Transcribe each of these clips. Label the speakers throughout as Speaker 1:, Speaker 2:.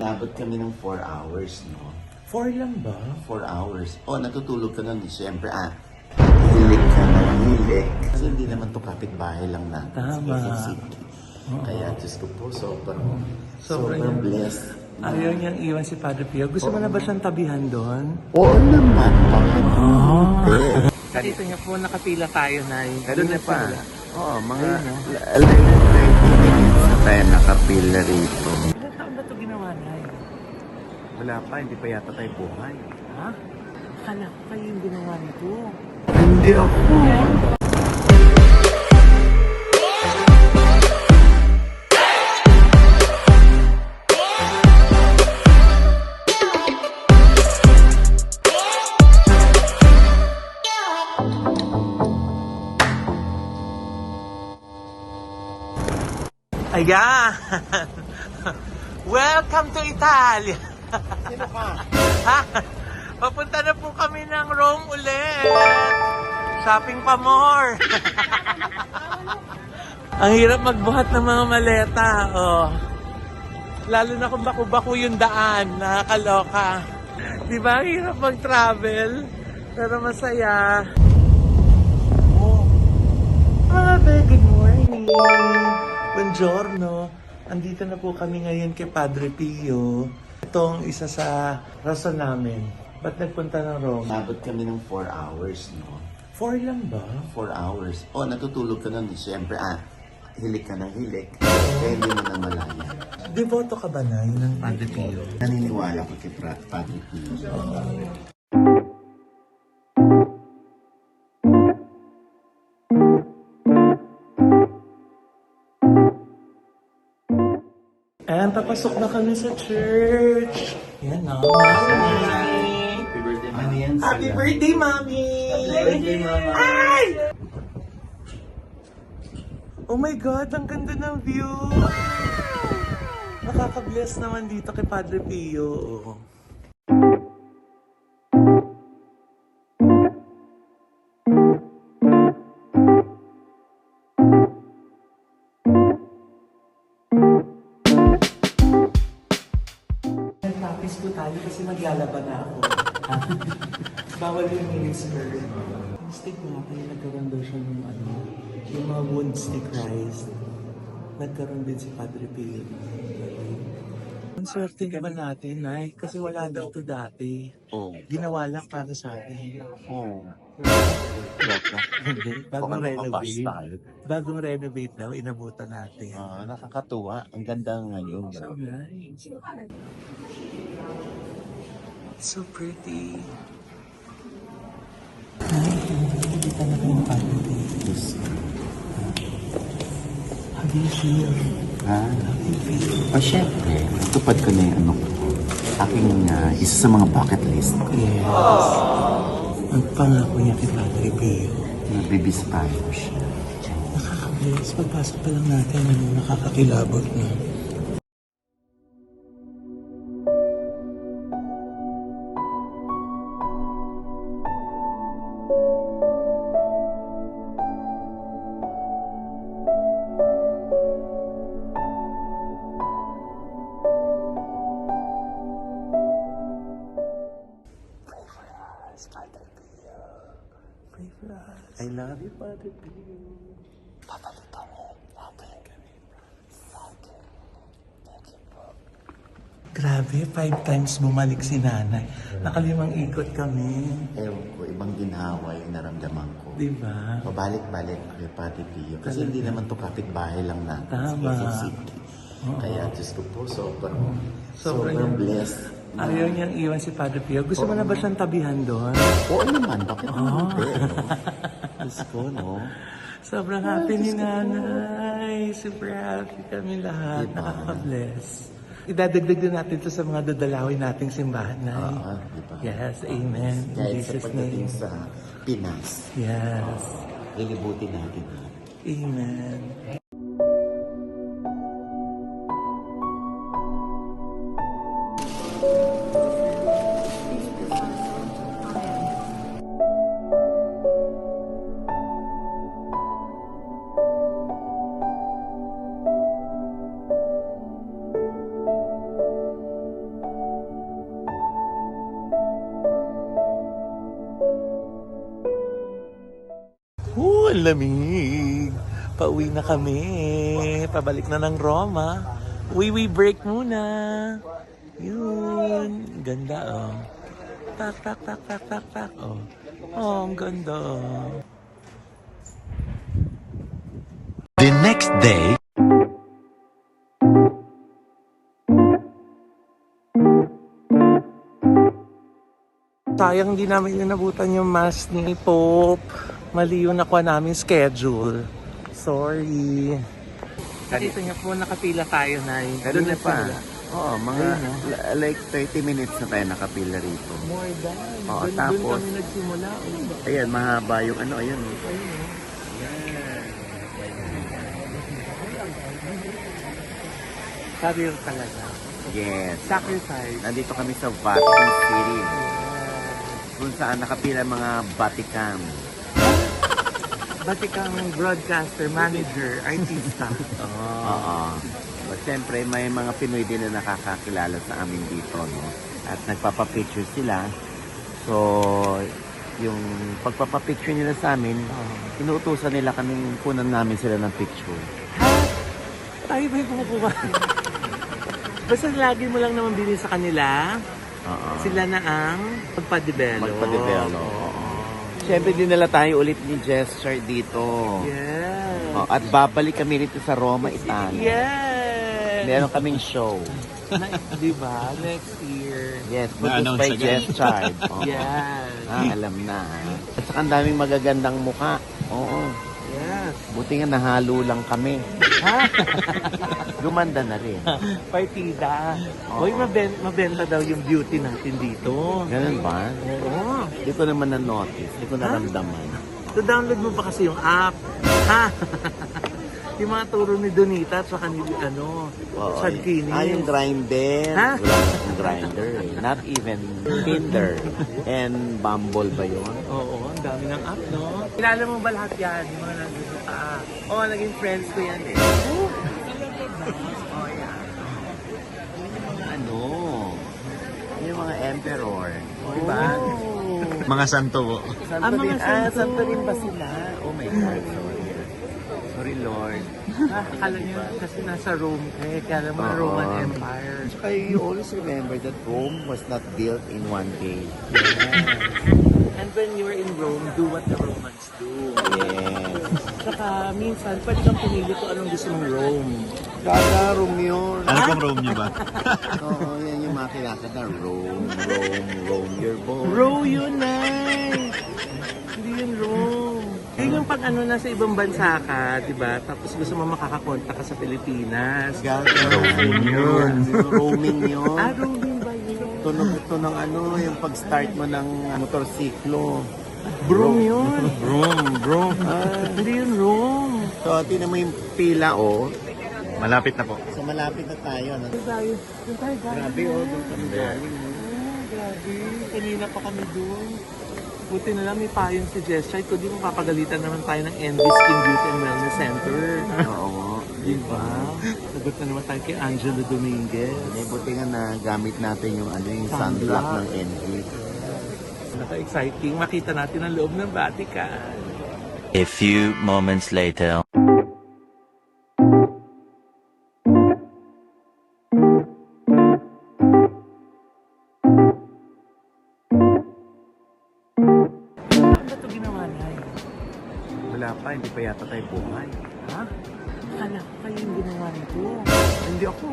Speaker 1: Nabot kami ng 4 hours, no?
Speaker 2: 4 lang ba?
Speaker 1: 4 hours. Oh, natutulog ka nun, siyempre, hilik ka ng hilik. Kasi hindi naman to kapitbahay lang natin.
Speaker 2: Tama.
Speaker 1: Sa City. Kaya, Diyos ko po, sobrang
Speaker 2: Sobrang
Speaker 1: blessed.
Speaker 2: Ayaw niyang iwan si Padre Pio. Gusto mo na ba siyang tabihan doon?
Speaker 1: Oo naman, bakit hindi?
Speaker 2: Dito niya po, nakapila tayo na.
Speaker 1: Doon na pa. Oo, mga
Speaker 2: Ayun, no?
Speaker 1: 30 minutes na tayo nakapila rito.
Speaker 2: Ilan taon ba ito ginawa na?
Speaker 1: Wala pa, hindi pa yata tayo buhay.
Speaker 2: Ha? Akala ko kayo yung ginawa nito.
Speaker 1: Hindi ako.
Speaker 2: Ayan! Welcome to Italy!
Speaker 1: Sino ka?
Speaker 2: Ha? Papunta na po kami ng Rome ulit! Shopping pa more! Ang hirap magbuhat ng mga maleta. Oh. Lalo na kung baku-baku yung daan. Nakakaloka. Diba? Ang hirap mag-travel. Pero masaya. Oh. Good morning! Buongiorno! Andito na po kami ngayon kay Padre Pio. Itong isa sa rason namin. Ba't nagpunta ng Rome?
Speaker 1: Nabot kami ng 4 hours, no?
Speaker 2: 4 lang ba?
Speaker 1: 4 hours. Oh, natutulog ka nun, siyempre, hilik ka ng hilik. Kaya hindi mo na malaya.
Speaker 2: Devoto ka ba na ng Padre Pio?
Speaker 1: Naniniwala ko kay Padre Pio.
Speaker 2: And papasok na kami sa church. Yan na, Mami.
Speaker 1: Happy birthday, Mami.
Speaker 2: Happy birthday, Mami!
Speaker 1: Happy birthday, Mama.
Speaker 2: Ay! Oh my God, ang ganda ng view! Nakaka-bless naman dito kay Padre Pio. Nagtapis po tayo kasi maglalaban na ako. Bawal yung mini-skirt. Yung stick natin, nagkaroon daw siya ng yung mga wounds ni Christ. Nagkaroon din si Padre Pio. Ang swerte naman natin, Nay, kasi wala daw to dati.
Speaker 1: Oh.
Speaker 2: Ginawa lang para sa atin.
Speaker 1: Oh.
Speaker 2: Hindi, bagong renovate.
Speaker 1: tayo.
Speaker 2: Bagong renovate daw, inabutan natin.
Speaker 1: Nakakatuwa. Ang ganda ngayon.
Speaker 2: So nice. So pretty. Ay, hindi ka na kayo Padre.
Speaker 1: Yes.
Speaker 2: How do you feel?
Speaker 1: Syempre, tupad ko na yung aking isa sa mga bucket list ko.
Speaker 2: Yes. Ang pangako niya kay Padre Pio.
Speaker 1: Nabibispayo ko siya.
Speaker 2: Nakaka-bless. Pagpasok pa lang natin, nakakakilabot na. Padre Pio. Pray for us.
Speaker 1: I love you, Padre Pio.
Speaker 2: Papalitan mo. Papalitan kami. Thank you po. Grabe, 5 times bumalik si nanay. Nakalimang ikot kami.
Speaker 1: Ewan ko, ibang ginhawa yung naramdaman ko.
Speaker 2: Diba?
Speaker 1: Pabalik-balik kay Padre Pio. Kasi hindi naman to kapitbahay lang natin.
Speaker 2: Tama.
Speaker 1: Sa City. Kaya, Diyos ko po, sobrang blessed.
Speaker 2: Ayaw niyang iwan si Padre Pio. Gusto mo na ba siyang tabihan doon?
Speaker 1: Oo naman, bakit hindi? Diyos ko, no?
Speaker 2: Sobrang happy ni nanay. Super happy kami lahat.
Speaker 1: Diba?
Speaker 2: Nakaka-bless. Idadagdag din natin ito sa mga dadalawin nating simbahan, Nay.
Speaker 1: Diba?
Speaker 2: Yes, amen. In
Speaker 1: Kahit sa
Speaker 2: Jesus'
Speaker 1: pagdating
Speaker 2: name.
Speaker 1: sa Pinas,
Speaker 2: Yes.
Speaker 1: lilibutin natin.
Speaker 2: Amen. Ang lamig. Pauwi na kami. Pabalik na ng Roma. We break muna. Yun. Ganda, oh. Tak, tak, tak, tak, tak, tak, oh. Oh, ang ganda, oh.
Speaker 3: The next day,
Speaker 2: Sayang di namin inabutan yung mass ni Pope. Mali yung nakuha namin schedule. Sorry. Nakita niyo po, nakapila tayo na yun.
Speaker 1: Kanina pa. Oo, mga
Speaker 2: Ayun,
Speaker 1: like 30 minutes na tayo nakapila rito.
Speaker 2: More than.
Speaker 1: Oo,
Speaker 2: Doon
Speaker 1: tapos-
Speaker 2: kami nagsimula.
Speaker 1: Ayan, mahaba yung ano, ayun.
Speaker 2: Career talaga.
Speaker 1: Yes.
Speaker 2: Sacrifice.
Speaker 1: Nandito kami sa Vatican City. Kung saan nakapila mga Vatican.
Speaker 2: Dati kang broadcaster, manager, artista.
Speaker 1: Oo. But syempre, may mga Pinoy din na nakakakilala sa amin dito, no? At nagpapapicture sila. So, yung pagpapapicture nila sa amin, inuutusan nila kaming kunan namin sila ng picture.
Speaker 2: Tayo ba yung kumukuha? Basta lagi mo lang naman bilhin sa kanila.
Speaker 1: Oo.
Speaker 2: Sila na ang magpa-develop.
Speaker 1: Magpa-develop.
Speaker 2: Oo.
Speaker 1: Syempre, dinala tayo ulit ni Gesture dito.
Speaker 2: Yes.
Speaker 1: Oh, at babalik kami rito sa Roma, Italia.
Speaker 2: Yes.
Speaker 1: Meron kaming show.
Speaker 2: Di ba? Next year.
Speaker 1: Yes, produced by Gesture. Oh.
Speaker 2: Yes.
Speaker 1: Alam na. At saka ang daming magagandang muka. Oo.
Speaker 2: Yes.
Speaker 1: Buti nga nahalo lang kami.
Speaker 2: Ha?
Speaker 1: Gumanda na rin.
Speaker 2: Partida.
Speaker 1: Oo.
Speaker 2: Hoy, mabenta daw yung beauty natin dito.
Speaker 1: Ganun ba?
Speaker 2: Oo.
Speaker 1: Hindi ko naman na-notice. Hindi ko naramdaman.
Speaker 2: So, download mo ba kasi yung app? Ha? Yung mga turo ni Donita at saka ni Chad Kinis.
Speaker 1: Yung Grindr.
Speaker 2: Ha?
Speaker 1: Wala akong Grindr. Not even Tinder. And Bumble ba yun?
Speaker 2: Oo, ang dami ng app, no? Kilala mo ba lahat yan? Yung mga nandito sa app. Oo, naging friends ko yan eh. Oh, yan.
Speaker 1: Ano? Yung mga emperor. Diba?
Speaker 3: mga santo po.
Speaker 1: Santo
Speaker 2: mga
Speaker 1: din.
Speaker 2: santo.
Speaker 1: Santo rin ba sila? Oh my God, sorry. Sorry, Lord.
Speaker 2: Akala niyo kasi nasa Rome eh, kaya naman
Speaker 1: Oo.
Speaker 2: Roman Empire.
Speaker 1: Saka you always remember that Rome was not built in one day.
Speaker 2: And when you're in Rome, do what the Romans do.
Speaker 1: Yes.
Speaker 2: Saka minsan, pwede kang pumili kung anong gusto mong Rome.
Speaker 1: Gaga, Rome yun.
Speaker 3: Ano pong room niyo ba?
Speaker 1: Oo, yan yung mga kinakanta. Rome, Rome, your boat.
Speaker 2: Row yun, Nay! Hindi yun Rome. Yun yung pag ano nasa ibang bansa ka, di ba? Tapos gusto mo makakakonta ka sa Pilipinas.
Speaker 1: Gaga,
Speaker 3: Roaming yun.
Speaker 1: Roaming yun.
Speaker 2: Roaming ba yun?
Speaker 1: Tunog ito ng ano, yung pag-start mo ng motorsiklo.
Speaker 2: Broom yun.
Speaker 3: Room.
Speaker 2: Hindi yun Rome.
Speaker 1: So, tinan mo yung pila, oh.
Speaker 3: Malapit na po.
Speaker 1: So, malapit na tayo. No?
Speaker 2: Doon tayo galing.
Speaker 1: Grabe, oh. Doon kami galing.
Speaker 2: Grabe. Kanina pa kami doon. Buti na lang may payong si Jessica. Kundi mo papagalitan naman tayo ng NB Skin Beauty and Wellness Center.
Speaker 1: Oo.
Speaker 2: Diba? Sagot na naman tayo kay Angelo Dominguez.
Speaker 1: Eh, buti nga na gamit natin yung ano yung sunblock ng NG.
Speaker 2: Naka-exciting. Makita natin ang loob ng Vatican.
Speaker 3: A few moments later.
Speaker 2: Ano ba ito ginawa na?
Speaker 1: Wala pa, hindi pa yata tayo buhay.
Speaker 2: Ha? Akala ko kayo yung ginawa nito.
Speaker 1: Hindi ako.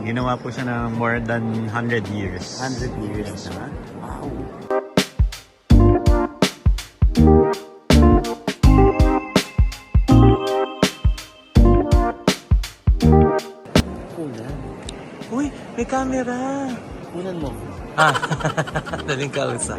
Speaker 3: Ginawa po siya ng more than 100 years.
Speaker 1: 100 years na. Wow. Kunan.
Speaker 2: Uy, may camera.
Speaker 1: Kunan mo.
Speaker 2: Ah, daling kausap.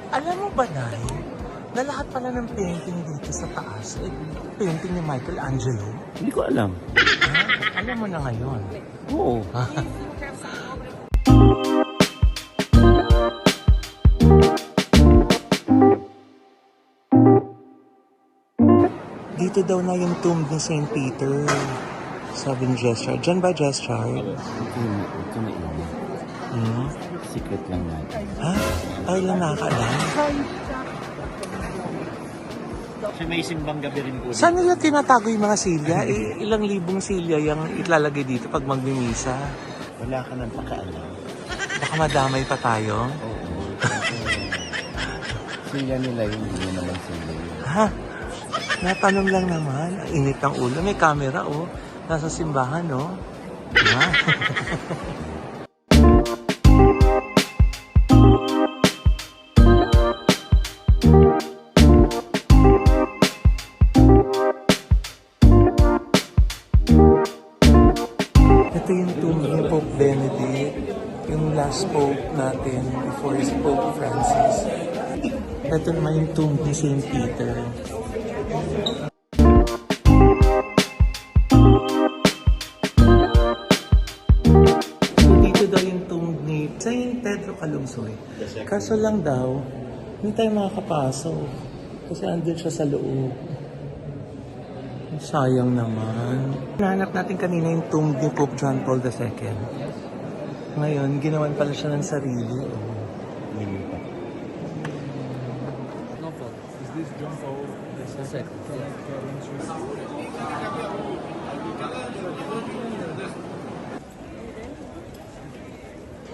Speaker 2: Alam mo ba, Nay, na lahat pala ng painting dito sa taas, painting ni Michelangelo?
Speaker 1: Hindi ko alam.
Speaker 2: Alam mo na ngayon.
Speaker 1: Oo.
Speaker 2: dito daw na yung tomb ni St. Peter. Sabi ni Jess Chard. Diyan ba, Jess Chard?
Speaker 1: Ito na yun.
Speaker 2: Hmm?
Speaker 1: Secret lang natin.
Speaker 2: Ha? Ay lang nakakaalam.
Speaker 3: Kasi may simbang gabi rin po.
Speaker 2: Saan nila tinatago yung mga silya? Ilang libong silya yung ilalagay dito pag magmimisa?
Speaker 1: Wala ka nang pakaalam.
Speaker 2: Baka madamay pa tayo.
Speaker 1: Oo. Silya nila yun, hindi naman silya yun.
Speaker 2: Ha? Natanong lang naman. Ang init ng ulo. May camera, oh. Nasa simbahan, oh. Ha? Ito yung tomb ni Pope Benedict. Yung last Pope natin before is Pope Francis. Ito naman yung tomb ni St. Peter. So dito daw yung tomb ni St. Pedro Calungsod. Kaso lang daw, hindi tayo makakapasok. Kasi andun siya sa loob. Sayang naman. Nahanap natin kanina yung tomb ni Pope John Paul II. Ngayon, ginawan pala siya ng sarili. Oh.
Speaker 4: No po. Is this John Paul II?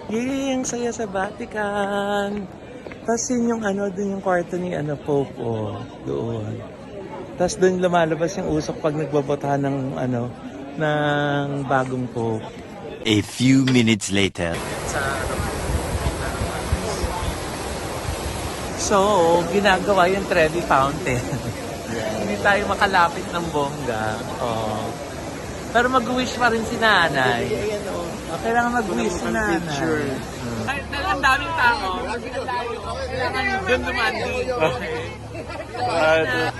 Speaker 2: Yay! Ang saya sa Vatican! Tapos yun yung dun yung kwarto ni Pope, oh, doon. Tapos doon lumalabas yung usok pag nagbabotahan ng ng bagong Pope.
Speaker 3: A few minutes later.
Speaker 2: So, ginagawa yung Trevi Fountain. Hindi tayo makalapit ng bongga. Oh. Pero mag-wish pa rin si nanay. Kailangan mag-wish si nanay. Ay, ang daming tao. Kailangan doon lumandi. Bye!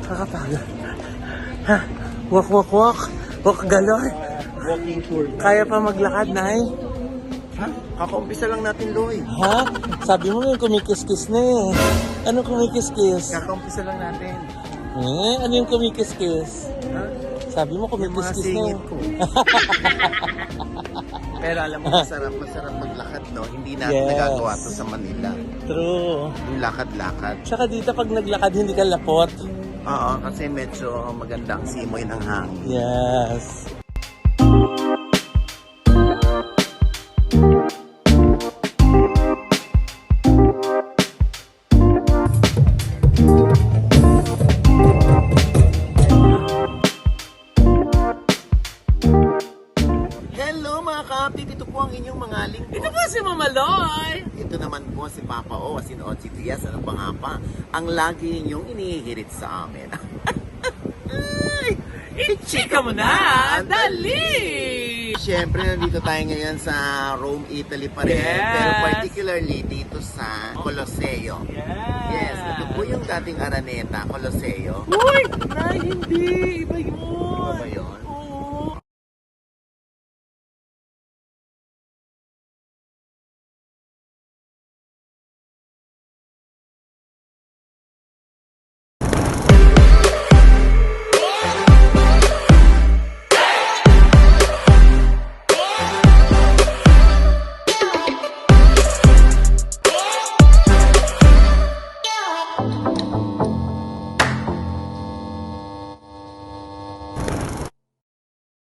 Speaker 2: Kakapagod. Ha? Walk, walk, walk. Walk galore.
Speaker 1: Walking tour.
Speaker 2: Kaya pa maglakad, Nay?
Speaker 1: Ha? Kakaumpisa lang natin, Loy.
Speaker 2: Ha? Sabi mo may kumikis-kis na eh. Anong kumikis-kis?
Speaker 1: Kakaumpisa lang natin.
Speaker 2: Ano yung kumikis-kis?
Speaker 1: Ha?
Speaker 2: Sabi mo
Speaker 1: Yung mga
Speaker 2: kumikis-kis na
Speaker 1: singit
Speaker 2: eh.
Speaker 1: ko. Pero alam mo, masarap maglakad, no? Hindi natin
Speaker 2: Yes.
Speaker 1: nagagawa to sa Manila.
Speaker 2: True.
Speaker 1: Yung lakad-lakad.
Speaker 2: Tsaka dito pag naglakad hindi ka lapot.
Speaker 1: Oo, kasi medyo maganda ang simoy ng hangin.
Speaker 2: Yes.
Speaker 1: Hello mga kapit! Ito po ang inyong mga lingkod.
Speaker 2: Ito po si Mama Loy.
Speaker 1: Ito naman po si Papa O, si Ochi Diaz, ano pa nga pa, ang lagi ninyong inihirit sa amin. Ay,
Speaker 2: Ichika mo na! Dali!
Speaker 1: Siyempre, nandito tayo ngayon sa Rome, Italy pa rin.
Speaker 2: Yes.
Speaker 1: Pero particularly dito sa Colosseo. Yes, ito po yung dating Araneta, Colosseo.
Speaker 2: Uy! Nay, hindi! Iba yun!
Speaker 1: Ano ba yun?